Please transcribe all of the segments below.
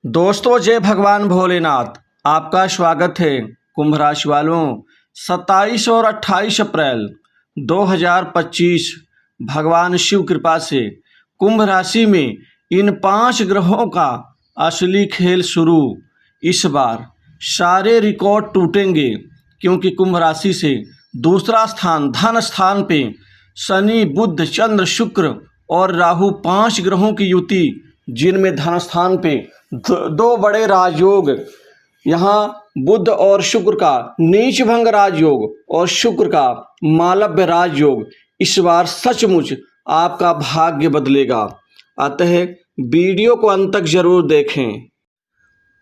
दोस्तों, जय भगवान भोलेनाथ। आपका स्वागत है कुंभ राशि वालों। 27 और 28 अप्रैल 2025 भगवान शिव कृपा से कुंभ राशि में इन 5 ग्रहों का असली खेल शुरू। इस बार सारे रिकॉर्ड टूटेंगे क्योंकि कुंभ राशि से दूसरा स्थान धन स्थान पे शनि, बुध, चंद्र, शुक्र और राहु 5 ग्रहों की युति, जिनमें धन स्थान पे दो बड़े राजयोग, यहाँ बुध और शुक्र का नीच भंग राजयोग और शुक्र का मालव्य राजयोग इस बार सचमुच आपका भाग्य बदलेगा। अतः वीडियो को अंत तक जरूर देखें।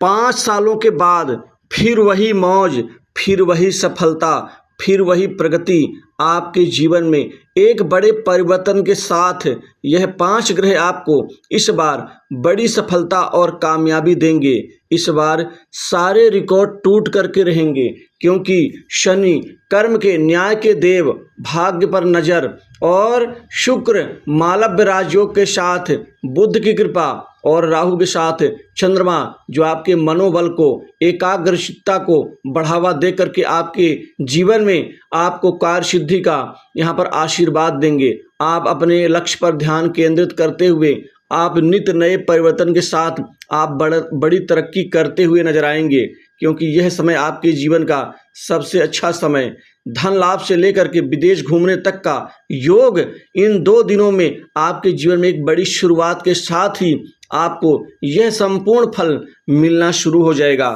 5 सालों के बाद फिर वही मौज, फिर वही सफलता, फिर वही प्रगति आपके जीवन में एक बड़े परिवर्तन के साथ यह 5 ग्रह आपको इस बार बड़ी सफलता और कामयाबी देंगे। इस बार सारे रिकॉर्ड टूट करके रहेंगे क्योंकि शनि कर्म के न्याय के देव भाग्य पर नजर और शुक्र मालव्य राजयोग के साथ बुध की कृपा और राहु के साथ चंद्रमा जो आपके मनोबल को, एकाग्रचित्ता को बढ़ावा दे करके आपके जीवन में आपको कार्य सिद्धि का यहाँ पर आशीर्वाद देंगे। आप अपने लक्ष्य पर ध्यान केंद्रित करते हुए आप नित्य नए परिवर्तन के साथ आप बड़ी तरक्की करते हुए नजर आएंगे क्योंकि यह समय आपके जीवन का सबसे अच्छा समय, धन लाभ से लेकर के विदेश घूमने तक का योग इन 2 दिनों में आपके जीवन में एक बड़ी शुरुआत के साथ ही आपको यह संपूर्ण फल मिलना शुरू हो जाएगा।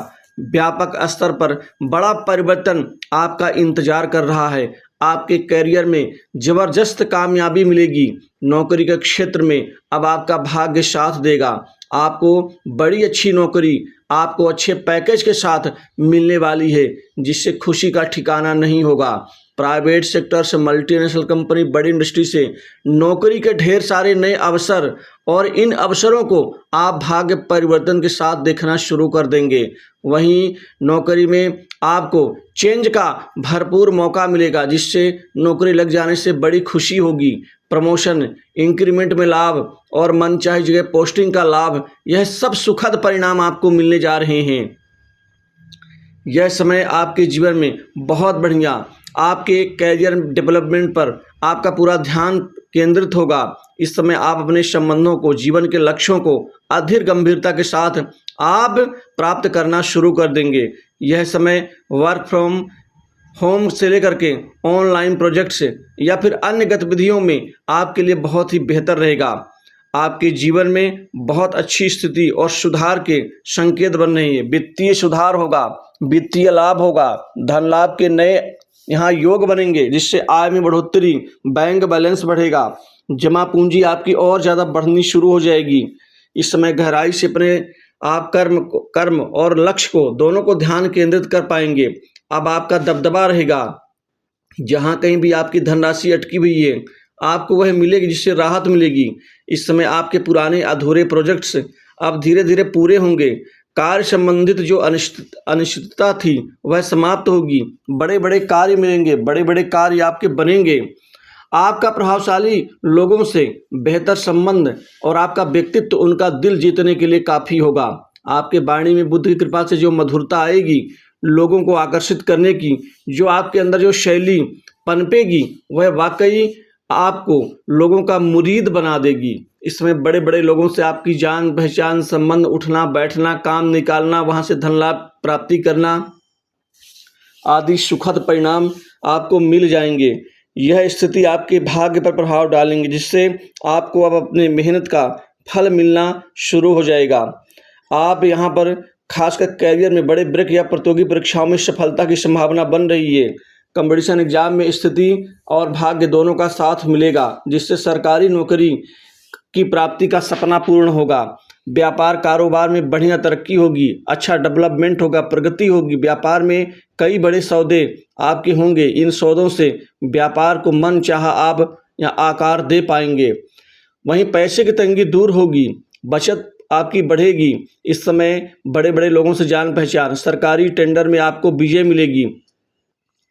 व्यापक स्तर पर बड़ा परिवर्तन आपका इंतजार कर रहा है। आपके करियर में जबरदस्त कामयाबी मिलेगी। नौकरी के क्षेत्र में अब आपका भाग्य साथ देगा। आपको बड़ी अच्छी नौकरी, आपको अच्छे पैकेज के साथ मिलने वाली है जिससे खुशी का ठिकाना नहीं होगा। प्राइवेट सेक्टर से, मल्टीनेशनल कंपनी, बड़ी इंडस्ट्री से नौकरी के ढेर सारे नए अवसर और इन अवसरों को आप भाग्य परिवर्तन के साथ देखना शुरू कर देंगे। वहीं नौकरी में आपको चेंज का भरपूर मौका मिलेगा जिससे नौकरी लग जाने से बड़ी खुशी होगी। प्रमोशन, इंक्रीमेंट में लाभ और मनचाही जगह पोस्टिंग का लाभ, यह सब सुखद परिणाम आपको मिलने जा रहे हैं। यह समय आपके जीवन में बहुत बढ़िया आपके कैरियर डेवलपमेंट पर आपका पूरा ध्यान केंद्रित होगा। इस समय आप अपने संबंधों को, जीवन के लक्ष्यों को अधिक गंभीरता के साथ आप प्राप्त करना शुरू कर देंगे। यह समय वर्क फ्रॉम होम से लेकर के ऑनलाइन प्रोजेक्ट्स या फिर अन्य गतिविधियों में आपके लिए बहुत ही बेहतर रहेगा। आपके जीवन में बहुत अच्छी स्थिति और सुधार के संकेत बन रहे हैं। वित्तीय सुधार होगा, वित्तीय लाभ होगा, धन लाभ के नए यहाँ योग बनेंगे जिससे आय में बढ़ोतरी, बैंक बैलेंस बढ़ेगा, जमा पूंजी आपकी और ज़्यादा बढ़नी शुरू हो जाएगी। इस समय गहराई से अपने आप कर्म और लक्ष्य को दोनों को ध्यान केंद्रित कर पाएंगे। अब आपका दबदबा रहेगा। जहाँ कहीं भी आपकी धनराशि अटकी हुई है आपको वह मिलेगी जिससे राहत मिलेगी। इस समय आपके पुराने अधूरे प्रोजेक्ट्स अब धीरे धीरे पूरे होंगे। कार्य संबंधित जो अनिश्चितता थी वह समाप्त होगी। बड़े बड़े कार्य मिलेंगे, बड़े बड़े कार्य आपके बनेंगे। आपका प्रभावशाली लोगों से बेहतर संबंध और आपका व्यक्तित्व उनका दिल जीतने के लिए काफ़ी होगा। आपके वाणी में बुद्ध की कृपा से जो मधुरता आएगी, लोगों को आकर्षित करने की जो आपके अंदर जो शैली पनपेगी, वह वाकई आपको लोगों का मुरीद बना देगी। इसमें बड़े बड़े लोगों से आपकी जान पहचान, संबंध, उठना बैठना, काम निकालना, वहाँ से धन लाभ प्राप्ति करना आदि सुखद परिणाम आपको मिल जाएंगे। यह स्थिति आपके भाग्य पर प्रभाव डालेंगे जिससे आपको अब अपने मेहनत का फल मिलना शुरू हो जाएगा। आप यहाँ पर खासकर कैरियर में बड़े ब्रेक या प्रतियोगी परीक्षाओं में सफलता की संभावना बन रही है। कंपटीशन एग्जाम में स्थिति और भाग्य दोनों का साथ मिलेगा जिससे सरकारी नौकरी की प्राप्ति का सपना पूर्ण होगा। व्यापार कारोबार में बढ़िया तरक्की होगी, अच्छा डेवलपमेंट होगा, प्रगति होगी। व्यापार में कई बड़े सौदे आपके होंगे। इन सौदों से व्यापार को मन चाहा आप या आकार दे पाएंगे। वहीं पैसे की तंगी दूर होगी, बचत आपकी बढ़ेगी। इस समय बड़े बड़े लोगों से जान पहचान, सरकारी टेंडर में आपको विजय मिलेगी।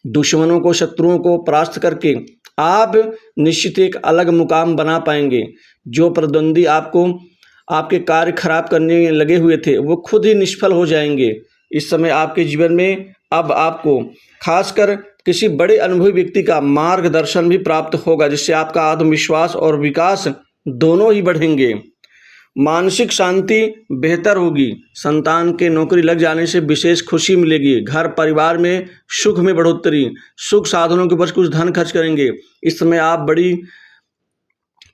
दुश्मनों को, शत्रुओं को परास्त करके आप निश्चित एक अलग मुकाम बना पाएंगे। जो प्रतिद्वंदी आपको आपके कार्य खराब करने में लगे हुए थे वो खुद ही निष्फल हो जाएंगे। इस समय आपके जीवन में अब आपको खासकर किसी बड़े अनुभवी व्यक्ति का मार्गदर्शन भी प्राप्त होगा, जिससे आपका आत्मविश्वास और विकास दोनों ही बढ़ेंगे। मानसिक शांति बेहतर होगी। संतान के नौकरी लग जाने से विशेष खुशी मिलेगी। घर परिवार में सुख में बढ़ोतरी, सुख साधनों के ऊपर कुछ धन खर्च करेंगे। इस समय आप बड़ी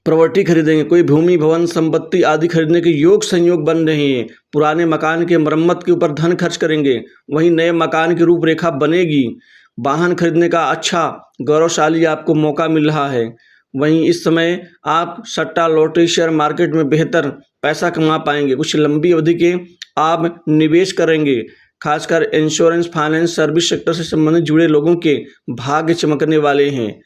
प्रॉपर्टी खरीदेंगे, कोई भूमि भवन संपत्ति आदि खरीदने के योग संयोग बन रहे हैं। पुराने मकान के मरम्मत के ऊपर धन खर्च करेंगे, वहीं नए मकान की रूपरेखा बनेगी। वाहन खरीदने का अच्छा गौरवशाली आपको मौका मिल रहा है। वहीं इस समय आप सट्टा लॉटरी शेयर मार्केट में बेहतर पैसा कमा पाएंगे। कुछ लंबी अवधि के आप निवेश करेंगे, खासकर इंश्योरेंस फाइनेंस सर्विस सेक्टर से संबंधित जुड़े लोगों के भाग्य चमकने वाले हैं।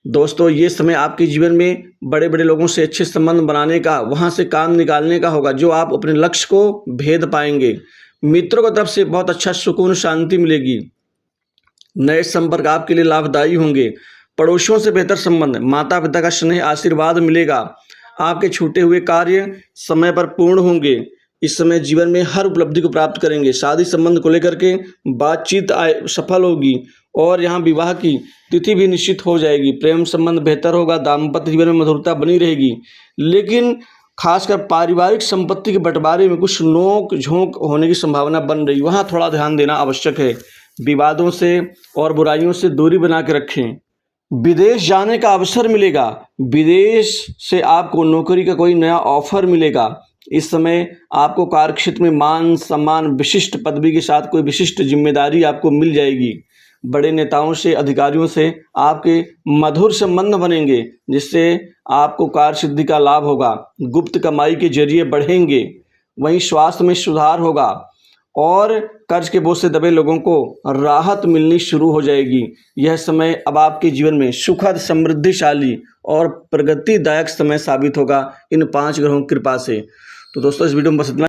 दोस्तों, ये समय आपके जीवन में बड़े बड़े लोगों से अच्छे संबंध बनाने का, वहाँ से काम निकालने का होगा, जो आप अपने लक्ष्य को भेद पाएंगे। मित्रों की तरफ से बहुत अच्छा सुकून शांति मिलेगी। नए संपर्क आपके लिए लाभदायी होंगे। पड़ोसियों से बेहतर संबंध, माता पिता का स्नेह आशीर्वाद मिलेगा। आपके छूटे हुए कार्य समय पर पूर्ण होंगे। इस समय जीवन में हर उपलब्धि को प्राप्त करेंगे। शादी संबंध को लेकर के बातचीत सफल होगी और यहाँ विवाह की तिथि भी निश्चित हो जाएगी। प्रेम संबंध बेहतर होगा। दाम्पत्य जीवन में मधुरता बनी रहेगी। लेकिन खासकर पारिवारिक संपत्ति के बंटवारे में कुछ नोक झोंक होने की संभावना बन रही, वहाँ थोड़ा ध्यान देना आवश्यक है। विवादों से और बुराइयों से दूरी बना के रखें। विदेश जाने का अवसर मिलेगा। विदेश से आपको नौकरी का कोई नया ऑफर मिलेगा। इस समय आपको कार्यक्षेत्र में मान सम्मान, विशिष्ट पदवी के साथ कोई विशिष्ट जिम्मेदारी आपको मिल जाएगी। बड़े नेताओं से, अधिकारियों से आपके मधुर संबंध बनेंगे, जिससे आपको कार्य सिद्धि का लाभ होगा। गुप्त कमाई के जरिए बढ़ेंगे। वहीं स्वास्थ्य में सुधार होगा और कर्ज के बोझ से दबे लोगों को राहत मिलनी शुरू हो जाएगी। यह समय अब आपके जीवन में सुखद, समृद्धिशाली और प्रगतिदायक समय साबित होगा इन 5 ग्रहों की कृपा से। तो दोस्तों, इस वीडियो में बस इतना।